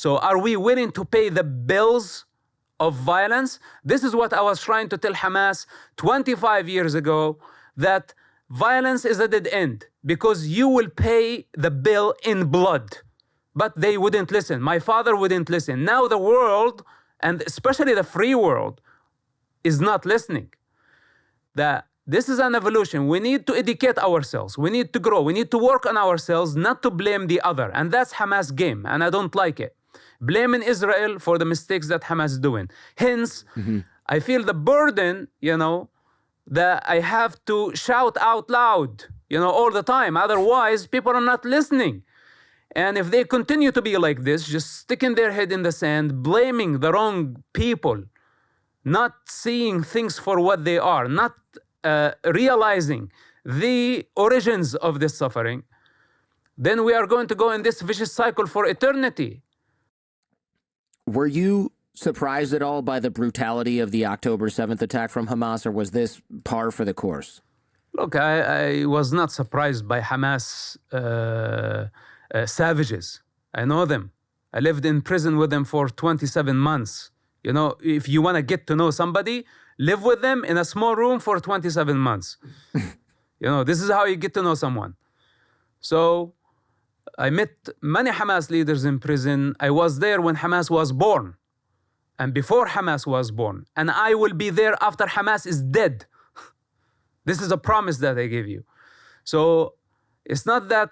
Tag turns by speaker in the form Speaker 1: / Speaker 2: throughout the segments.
Speaker 1: So are we willing to pay the bills of violence? This is what I was trying to tell Hamas 25 years ago, that violence is a dead end because you will pay the bill in blood. But they wouldn't listen. My father wouldn't listen. Now the world, and especially the free world, is not listening. This is an evolution. We need to educate ourselves. We need to grow. We need to work on ourselves, not to blame the other. And that's Hamas' game, and I don't like it. Blaming Israel for the mistakes that Hamas is doing. Hence, I feel the burden, that I have to shout out loud, all the time. Otherwise, people are not listening. And if they continue to be like this, just sticking their head in the sand, blaming the wrong people, not seeing things for what they are, not realizing the origins of this suffering, then we are going to go in this vicious cycle for eternity.
Speaker 2: Were you surprised at all by the brutality of the October 7th attack from Hamas, or was this par for the course?
Speaker 1: Look, I was not surprised by Hamas savages. I know them. I lived in prison with them for 27 months. If you want to get to know somebody, live with them in a small room for 27 months. This is how you get to know someone. So I met many Hamas leaders in prison. I was there when Hamas was born and before Hamas was born. And I will be there after Hamas is dead. This is a promise that I give you. So it's not that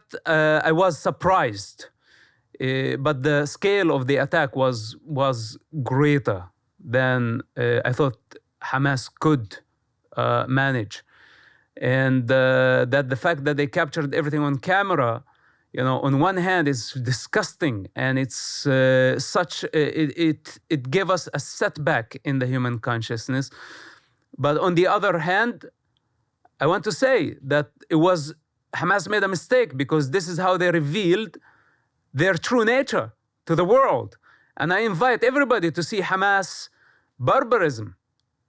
Speaker 1: I was surprised, but the scale of the attack was greater than I thought Hamas could manage. And that the fact that they captured everything on camera, on one hand is disgusting, and it's it gave us a setback in the human consciousness. But on the other hand, I want to say that Hamas made a mistake, because this is how they revealed their true nature to the world. And I invite everybody to see Hamas barbarism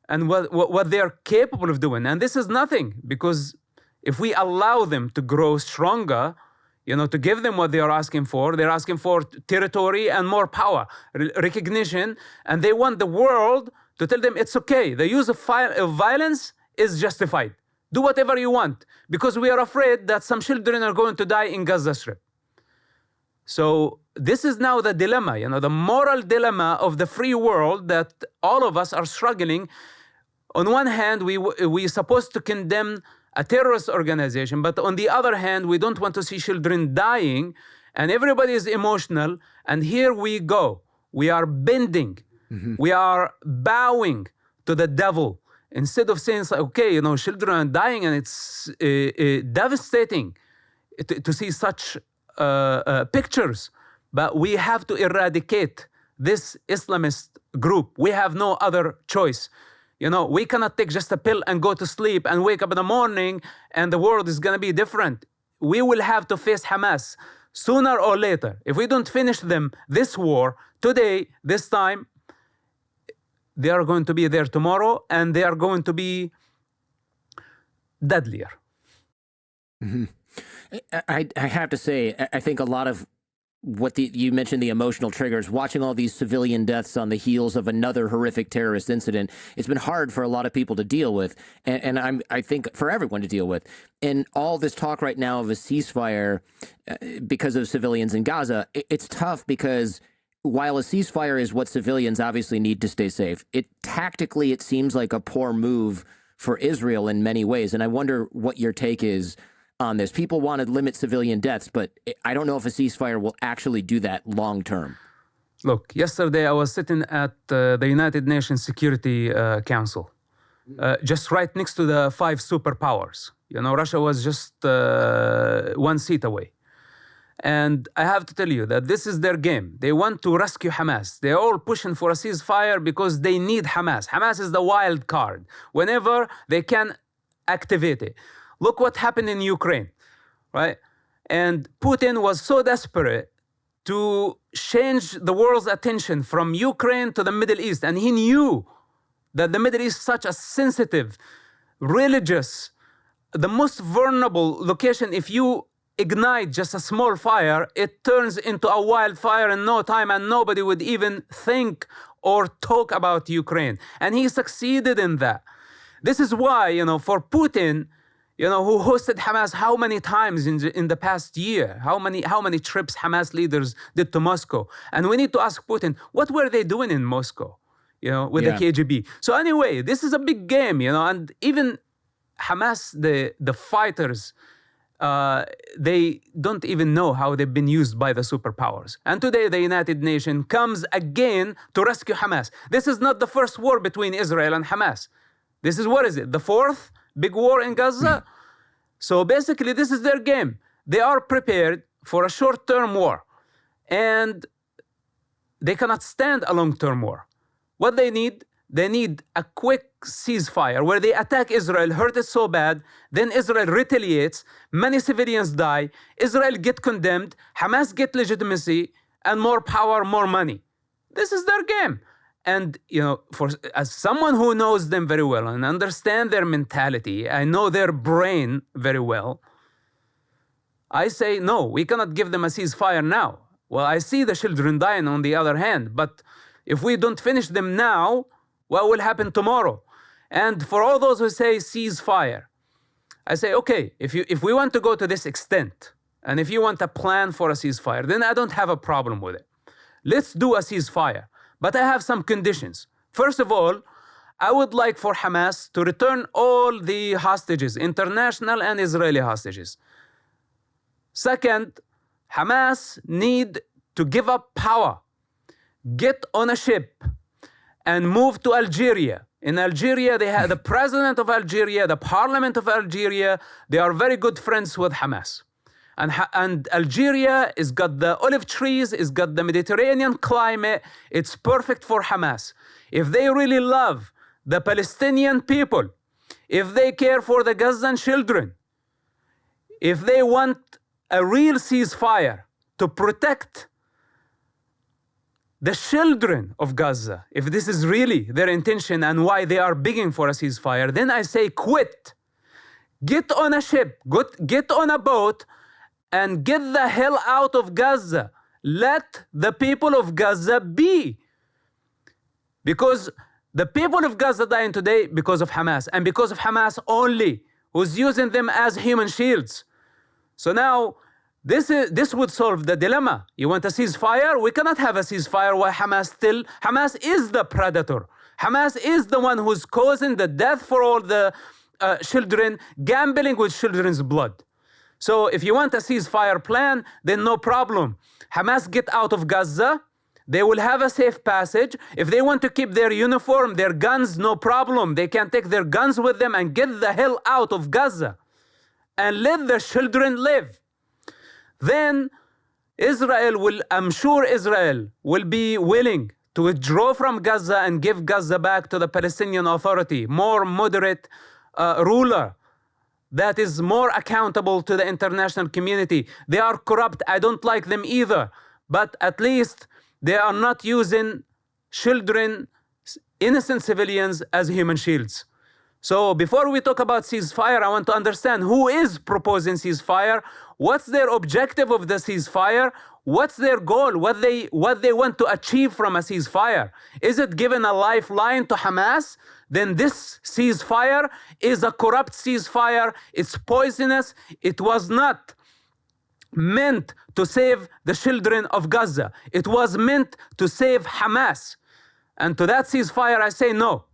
Speaker 1: and what they are capable of doing. And this is nothing, because if we allow them to grow stronger, to give them what they are asking for, they're asking for territory and more power, recognition, and they want the world to tell them it's okay. The use of violence is justified. Do whatever you want, because we are afraid that some children are going to die in Gaza Strip. So this is now the dilemma, the moral dilemma of the free world that all of us are struggling. On one hand, we're supposed to condemn a terrorist organization, but on the other hand, we don't want to see children dying, and everybody is emotional, and here we go. We are bending. We are bowing to the devil. Instead of saying, okay, children are dying, and it's devastating to see such pictures, but we have to eradicate this Islamist group. We have no other choice. We cannot take just a pill and go to sleep and wake up in the morning and the world is going to be different. We will have to face Hamas sooner or later. If we don't finish them this war, today, this time, they are going to be there tomorrow, and they are going to be deadlier.
Speaker 2: I have to say, I think a lot of what you mentioned, the emotional triggers, watching all these civilian deaths on the heels of another horrific terrorist incident, it's been hard for a lot of people to deal with, and I think for everyone to deal with. And all this talk right now of a ceasefire because of civilians in Gaza, it's tough, because while a ceasefire is what civilians obviously need to stay safe, tactically it seems like a poor move for Israel in many ways. And I wonder what your take is on this. People want to limit civilian deaths, but I don't know if a ceasefire will actually do that long term.
Speaker 1: Look, yesterday I was sitting at the United Nations Security Council, just right next to the 5 superpowers. Russia was just 1 seat away. And I have to tell you that this is their game. They want to rescue Hamas. They're all pushing for a ceasefire because they need Hamas. Hamas is the wild card. Whenever they can activate it. Look what happened in Ukraine, right? And Putin was so desperate to change the world's attention from Ukraine to the Middle East. And he knew that the Middle East is such a sensitive, religious, the most vulnerable location. If you ignite just a small fire, it turns into a wildfire in no time, and nobody would even think or talk about Ukraine. And he succeeded in that. This is why, for Putin, who hosted Hamas how many times in the past year? How many trips Hamas leaders did to Moscow? And we need to ask Putin, what were they doing in Moscow, with the KGB? So anyway, this is a big game, and even Hamas, the fighters, they don't even know how they've been used by the superpowers. And today the United Nations comes again to rescue Hamas. This is not the first war between Israel and Hamas. This is, what is it, the fourth big war in Gaza? So basically this is their game. They are prepared for a short-term war, and they cannot stand a long-term war. What they need a quick ceasefire where they attack Israel, hurt it so bad, then Israel retaliates, many civilians die, Israel get condemned, Hamas get legitimacy, and more power, more money. This is their game. And, as someone who knows them very well and understand their mentality, I know their brain very well, I say, no, we cannot give them a ceasefire now. Well, I see the children dying on the other hand, but if we don't finish them now, what will happen tomorrow? And for all those who say ceasefire, I say, okay, if we want to go to this extent, and if you want a plan for a ceasefire, then I don't have a problem with it. Let's do a ceasefire. But I have some conditions. First of all, I would like for Hamas to return all the hostages, international and Israeli hostages. Second, Hamas need to give up power, get on a ship, and move to Algeria. In Algeria, they have the president of Algeria, the parliament of Algeria. They are very good friends with Hamas. And Algeria has got the olive trees, it's got the Mediterranean climate. It's perfect for Hamas. If they really love the Palestinian people, if they care for the Gazan children, if they want a real ceasefire to protect the children of Gaza, if this is really their intention and why they are begging for a ceasefire, then I say quit. Get on a ship, get on a boat, and get the hell out of Gaza. Let the people of Gaza be. Because the people of Gaza dying today because of Hamas, and because of Hamas only, who's using them as human shields. So now, this would solve the dilemma. You want a ceasefire? We cannot have a ceasefire while Hamas is the predator. Hamas is the one who's causing the death for all the children, gambling with children's blood. So if you want a ceasefire plan, then no problem. Hamas get out of Gaza. They will have a safe passage. If they want to keep their uniform, their guns, no problem. They can take their guns with them and get the hell out of Gaza and let their children live. Then I'm sure Israel will be willing to withdraw from Gaza and give Gaza back to the Palestinian Authority, more moderate ruler that is more accountable to the international community. They are corrupt. I don't like them either. But at least they are not using children, innocent civilians, as human shields. So before we talk about ceasefire, I want to understand who is proposing ceasefire, what's their objective of the ceasefire, what's their goal, what they want to achieve from a ceasefire. Is it giving a lifeline to Hamas? Then this ceasefire is a corrupt ceasefire. It's poisonous. It was not meant to save the children of Gaza. It was meant to save Hamas. And to that ceasefire, I say no.